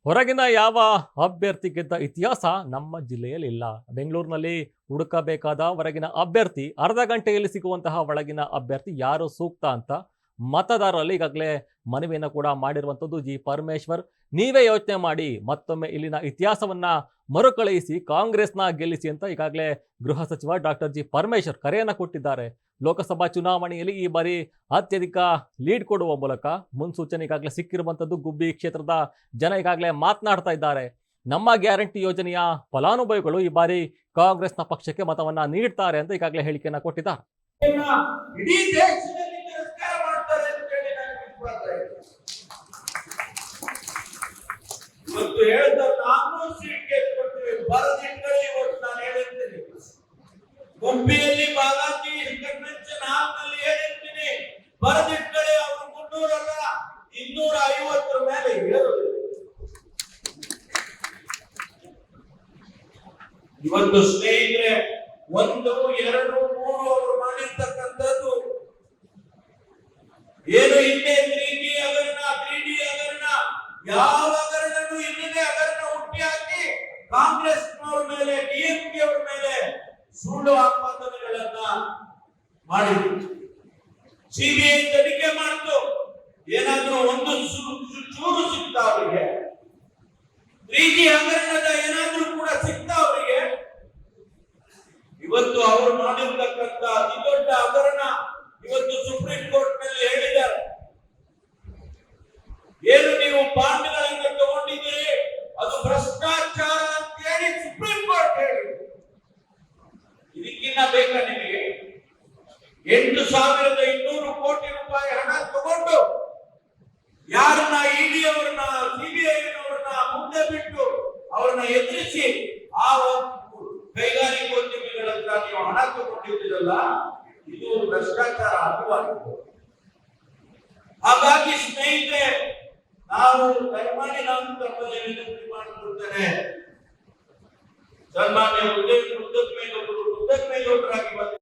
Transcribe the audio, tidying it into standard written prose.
ಹೊರಗಿನ ಯಾವ ಅಭ್ಯರ್ಥಿ ಗೆದ್ದ ಇತಿಹಾಸ ನಮ್ಮ ಜಿಲ್ಲೆಯಲ್ಲಿ ಇಲ್ಲ. ಬೆಂಗಳೂರಿನಲ್ಲಿ ಹುಡುಕಬೇಕಾದ ಹೊರಗಿನ ಅಭ್ಯರ್ಥಿ, ಅರ್ಧ ಗಂಟೆಯಲ್ಲಿ ಸಿಗುವಂತಹ ಒಳಗಿನ ಅಭ್ಯರ್ಥಿ ಯಾರು ಸೂಕ್ತ ಅಂತ ಮತದಾರರಲ್ಲಿ ಈಗಾಗಲೇ ಮನವಿಯನ್ನು ಕೂಡ ಮಾಡಿರುವಂಥದ್ದು ಜಿ ಪರಮೇಶ್ವರ್. ನೀವೇ ಯೋಚನೆ ಮಾಡಿ, ಮತ್ತೊಮ್ಮೆ ಇಲ್ಲಿನ ಇತಿಹಾಸವನ್ನ ಮರುಕಳಿಸಿ ಕಾಂಗ್ರೆಸ್ನ ಗೆಲ್ಲಿಸಿ ಅಂತ ಈಗಾಗಲೇ ಗೃಹ ಸಚಿವ ಡಾಕ್ಟರ್ ಜಿ ಪರಮೇಶ್ವರ್ ಕರೆಯನ್ನು ಕೊಟ್ಟಿದ್ದಾರೆ. ಲೋಕಸಭಾ ಚುನಾವಣೆಯಲ್ಲಿ ಈ ಬಾರಿ ಅತ್ಯಧಿಕ ಲೀಡ್ ಕೊಡುವ ಮೂಲಕ ಮುನ್ಸೂಚನೆ ಈಗಾಗಲೇ ಸಿಕ್ಕಿರುವಂಥದ್ದು. ಗುಬ್ಬಿ ಕ್ಷೇತ್ರದ ಜನ ಈಗಾಗಲೇ ಮಾತನಾಡ್ತಾ ಇದ್ದಾರೆ. ನಮ್ಮ ಗ್ಯಾರಂಟಿ ಯೋಜನೆಯ ಫಲಾನುಭವಿಗಳು ಈ ಬಾರಿ ಕಾಂಗ್ರೆಸ್ನ ಪಕ್ಷಕ್ಕೆ ಮತವನ್ನ ನೀಡ್ತಾರೆ ಅಂತ ಈಗಾಗಲೇ ಹೇಳಿಕೆಯನ್ನ ಕೊಟ್ಟಿದ್ದಾರೆ. ಇಡೀ ದೇಶದಲ್ಲಿ ತಿರಸ್ಕಾರ ಮಾಡ್ತಾರೆ ಅಂತ ಹೇಳಿ ನಾನು ವಿಶ್ವಾಸ ಇದೆ. ಇವತ್ತು ಹೇಳಿದ 400 ಸೀಟ್ ಗೆದ್ದುಕೊಳ್ತೀವಿ, ಬರದಿಟ್ಟರೆ ಇವತ್ತು ನಾನು ಹೇಳಿರ್ತೀನಿ. ಗುಬ್ಬಿಯಲ್ಲಿ ಬಾಲಾಜಿ ಕನ್ವೆನ್ಷನ್ ಹಾಲ್ನಲ್ಲಿ ಹೇಳಿರ್ತೀನಿ, ಬರದಿಟ್ಟರೆ ಅವರು 300 ಅಲ್ಲ 250 ಮೇಲೆ ಏರೋದು. ಇವತ್ತು ಸ್ನೇಹಿತರೆ 1, 2, 3 ಅವರು ಮಾಡಿರ್ತಕ್ಕಂಥದ್ದು ಏನು ಹಿಂದೆ 3D ಹಗರಣ ಯಾವ ಹಗರಣನೂ ಇಲ್ಲದೆ ಹಗರಣ ಹುಟ್ಟಿ ಹಾಕಿ ಕಾಂಗ್ರೆಸ್ನವ್ರ ಮೇಲೆ ಡಿಎಂಕೆ ಅವರ ಮೇಲೆ ಸುಳ್ಳು ಆಪಾದನೆಗಳನ್ನ ಮಾಡಿದ್ರು. ಸಿಬಿಐ ತನಿಖೆ ಮಾಡಿತು, ಏನಾದ್ರೂ ಒಂದು ಚೂರು ಸಿಗ್ತಾ ಅವರಿಗೆ, 3D ಹಗರಣದ ಏನಾದ್ರೂ ಕೂಡ ಸಿಗ್ತಾ ಅವರಿಗೆ. ಇವತ್ತು ಅವರು ಮಾಡಿರ್ತಕ್ಕಂಥ ಅತಿ ದೊಡ್ಡ ಹಗರಣ ಇವತ್ತು ಸುಪ್ರೀಂ ಕೋರ್ಟ್ ನಲ್ಲಿ ಹೇಳಿದ್ದಾರೆ. ಏನು ನೀವು ಬಾಂಡ್ಗಳನ್ನು ತಗೊಂಡಿದ್ದೀರಿ ಅದು ಭ್ರಷ್ಟಾಚಾರ ಅಂತ ಹೇಳಿ ಸುಪ್ರೀಂ ಕೋರ್ಟ್ ಹೇಳಿ. ಇದಕ್ಕಿನ್ನ ಬೇಕಾ ನಿಮಗೆ? 8,200 ಕೋಟಿ ರೂಪಾಯಿ ಹಣ ತಗೊಂಡು ಯಾರನ್ನ ಇಡಿ ಅವರನ್ನ ಸಿಬಿಐ ಅವರನ್ನ ಮುಂದೆ ಬಿಟ್ಟು ಅವರನ್ನ ಎದುರಿಸಿ ಆ ಕೈಗಾರಿಕೋದ್ಯಮಿಗಳ ಹತ್ರ ನೀವು ಹಣ ತಗೊಂಡಿದ್ದೀರಲ್ಲ, ಇದು ಭ್ರಷ್ಟಾಚಾರ ಅರ್ಥವಾಗಿದೆ. ಹಾಗಾಗಿ ಸ್ನೇಹಿತರೆ, ನಾವು ದಯಮಾಡಿ ನಾನು ತಮ್ಮಲ್ಲಿ ವಿನಂತಿ ಮಾಡಿಕೊಳ್ತೇನೆ, ಸನ್ಮಾನ್ಯ ವೃದ್ಧ ಮೇಲೊಬ್ಬರಾಗಿ ಬಂದ